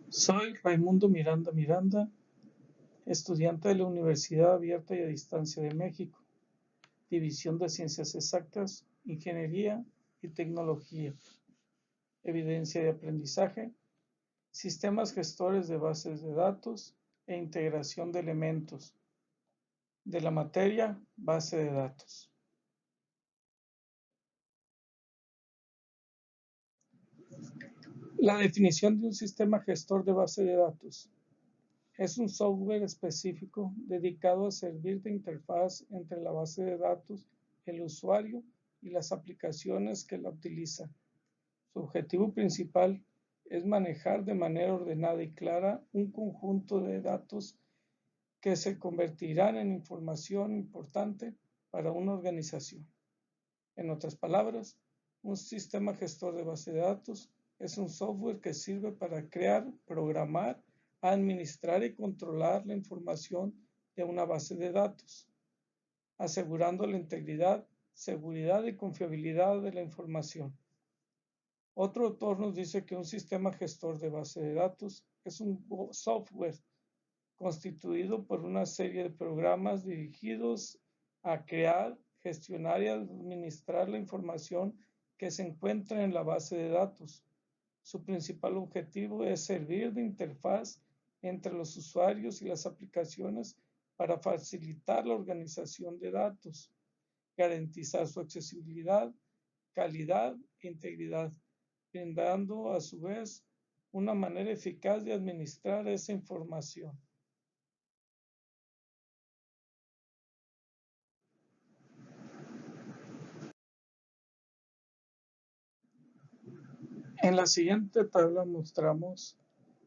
Soy Raimundo Miranda Miranda, estudiante de la Universidad Abierta y a Distancia de México, División de Ciencias Exactas, Ingeniería y Tecnología, Evidencia de Aprendizaje, Sistemas Gestores de Bases de Datos e Integración de Elementos, de la materia Base de Datos. La definición de un sistema gestor de base de datos. Es un software específico dedicado a servir de interfaz entre la base de datos, el usuario y las aplicaciones que la utilizan. Su objetivo principal es manejar de manera ordenada y clara un conjunto de datos que se convertirán en información importante para una organización. En otras palabras, un sistema gestor de base de datos es un software que sirve para crear, programar, administrar y controlar la información de una base de datos, asegurando la integridad, seguridad y confiabilidad de la información. Otro autor nos dice que un sistema gestor de base de datos es un software constituido por una serie de programas dirigidos a crear, gestionar y administrar la información que se encuentra en la base de datos. Su principal objetivo es servir de interfaz entre los usuarios y las aplicaciones para facilitar la organización de datos, garantizar su accesibilidad, calidad e integridad, brindando a su vez una manera eficaz de administrar esa información. En la siguiente tabla mostramos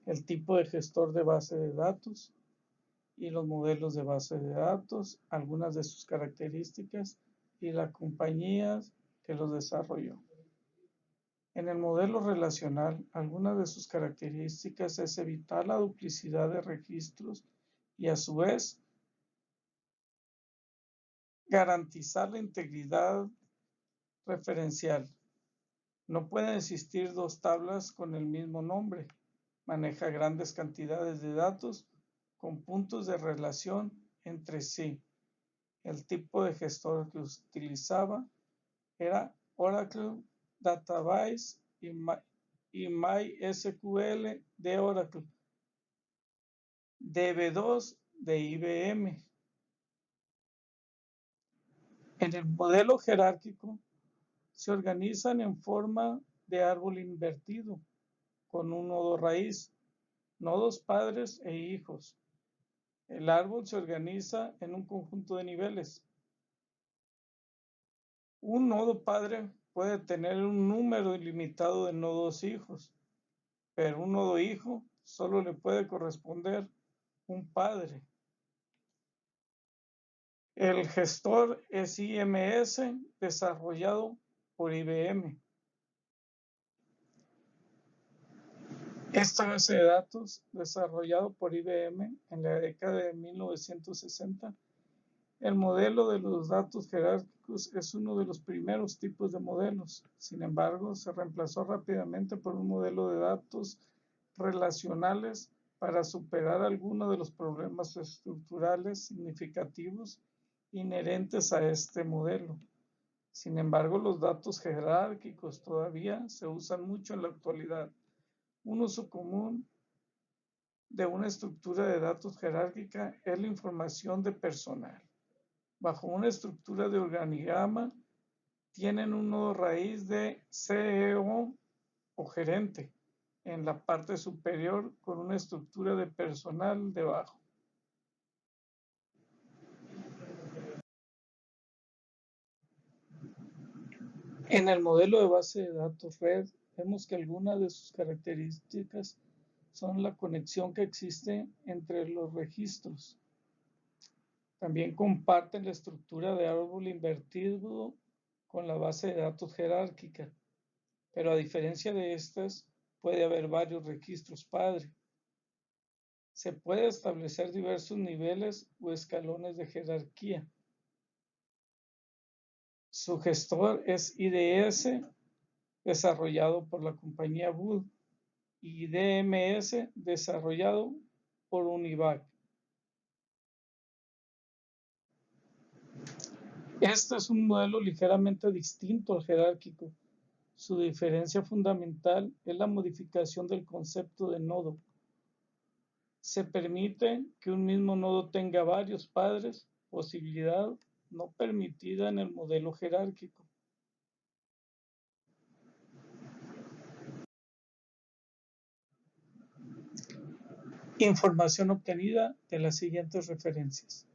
el tipo de gestor de base de datos y los modelos de base de datos, algunas de sus características y la compañía que los desarrolló. En el modelo relacional, algunas de sus características es evitar la duplicidad de registros y a su vez garantizar la integridad referencial. No pueden existir dos tablas con el mismo nombre. Maneja grandes cantidades de datos con puntos de relación entre sí. El tipo de gestor que utilizaba era Oracle Database y MySQL de Oracle, DB2 de IBM. En el modelo jerárquico se organizan en forma de árbol invertido, con un nodo raíz, nodos padres e hijos. El árbol se organiza en un conjunto de niveles. Un nodo padre puede tener un número ilimitado de nodos hijos, pero un nodo hijo solo le puede corresponder un padre. El gestor es IMS desarrollado por IBM. Esta base de datos, desarrollado por IBM en la década de 1960, el modelo de los datos jerárquicos es uno de los primeros tipos de modelos. Sin embargo, se reemplazó rápidamente por un modelo de datos relacionales para superar algunos de los problemas estructurales significativos inherentes a este modelo. Sin embargo, los datos jerárquicos todavía se usan mucho en la actualidad. Un uso común de una estructura de datos jerárquica es la información de personal. Bajo una estructura de organigrama, tienen un nodo raíz de CEO o gerente en la parte superior con una estructura de personal debajo. En el modelo de base de datos red, vemos que algunas de sus características son la conexión que existe entre los registros. También comparten la estructura de árbol invertido con la base de datos jerárquica, pero a diferencia de estas, puede haber varios registros padre. Se puede establecer diversos niveles o escalones de jerarquía. Su gestor es IDS, desarrollado por la compañía Wood. y DMS desarrollado por Univac. Este es un modelo ligeramente distinto al jerárquico. Su diferencia fundamental es la modificación del concepto de nodo. Se permite que un mismo nodo tenga varios padres, posibilidad no permitida en el modelo jerárquico. Información obtenida de las siguientes referencias.